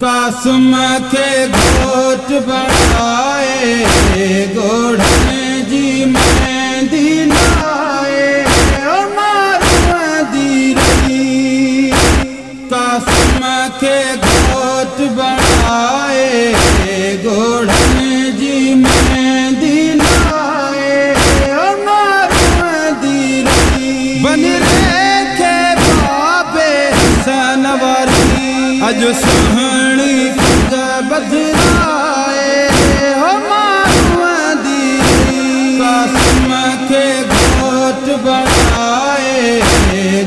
कासम के घोट बढ़ाए गोढ़न जी मेहंदी लाए दी रही। कासम के घोट बढ़ाए गोढ़न जी मेहंदी लाए दी रही। बन रेखे बाबे सनवारी अज सुहणी बदलाए दी। कासम के घोट बढ़ाए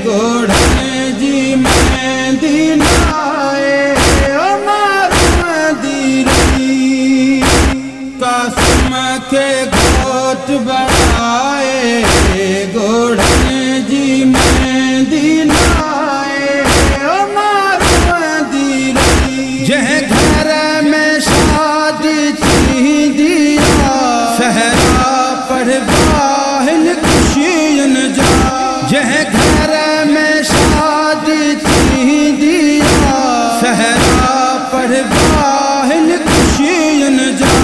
गोढ़न जी मेहंदी लाए दी रही। कासम के घोट बढ़ाए गोढ़न जी मेहंदी लाए दी रही। जह घर में शादी थी दिया सहरा पढ़ बाहन खुशियन जा। जह घर में शादी थी दिया सहरा पढ़ बाहन खुशियन जा।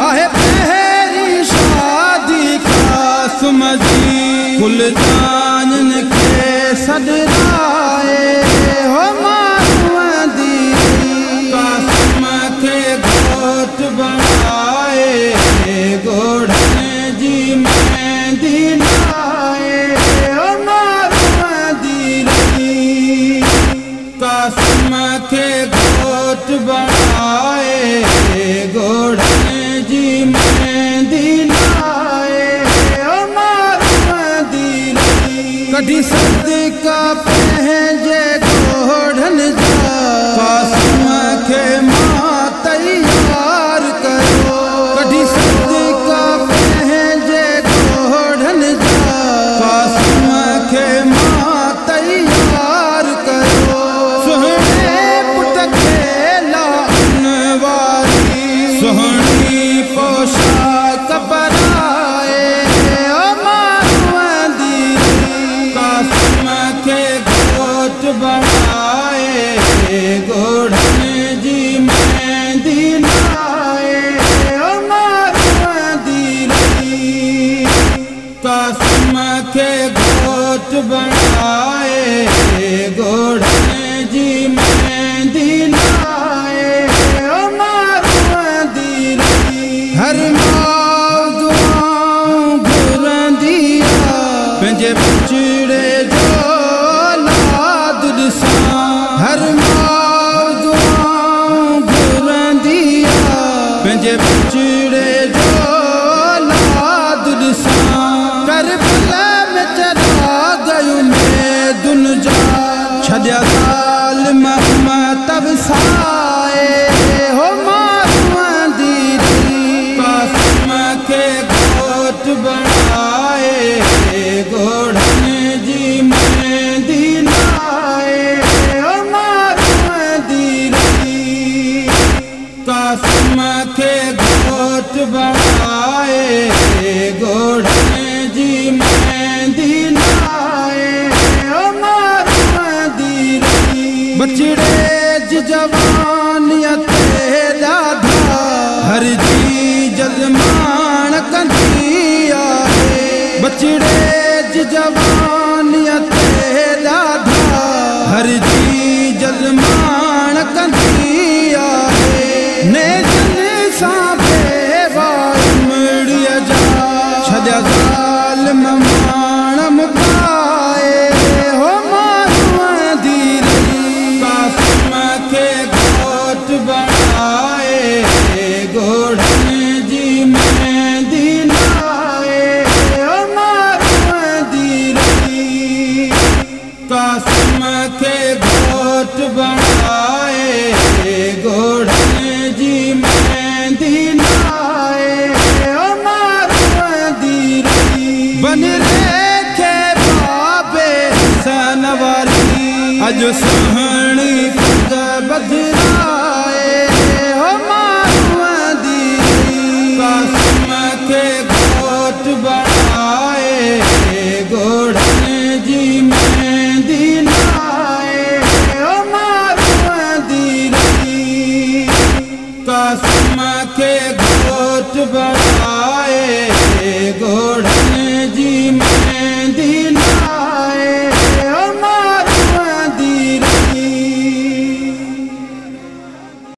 आहे पहरी शादी कासम जी कुलदानन के सदराए दी। कासम के घोट बढ़ाए गोढ़न जी मेहंदी लाए दी रही। कासम के घोट बढ़ाए गोढ़न जी मेहंदी लाए दी रही। कभी सदका पहजे गोढ़न जा कासम के माँ तैयार करो। कभी सदका पहजे गोढ़न जा कासम के माँ तैयार करो। सोहने पुट खेला अनवारी सोहनी पोशाक बनाए दी। कासम के घोट बढ़ाए गोढ़न जी मेहंदी लाए दी रही। कासम के घोट बढ़ाए गोढ़न जी मेहंदी लाए दी रही। हर माँ दुआऊं घुर दिया पंहिंजे बचड़े जो लाद ॾिसां। हर मां दुआऊं घुर दिया पंहिंजे बचड़े जो लाद ॾिसां। करबला में चढ़ा गयूं मैदुन जा छॾिया ज़ालिम तब साए दी रही। कासम के घोट बढ़ाए गोढ़न जी मेहंदी लाए दी रही। कासम के घोट बढ़ाए गोढ़न जी मेहंदी लाए दी रही। बचड़े जवानियत राधा हर जी जलमान कंदी आहे। बचड़े जवानियत राधा हर जी जलमान कंदी आहे। नेजन सां बेवा उमड़ीअ जा छॾिया ज़ालिम माण मुकाए दी रही। कासम के घोट बढ़ाए गोढ़न जी मेहंदी लाए दी रही। कासम के घोट बढ़ाए गोढ़न जी मेहंदी लाए दी रही। बन रेखे बाबे सनवारी अज सुहणी बदलाए दी रही। कासम के घोट बढ़ाए गोढ़न जी मेहंदी लाए दी रही। के घोट बनाए घोड़े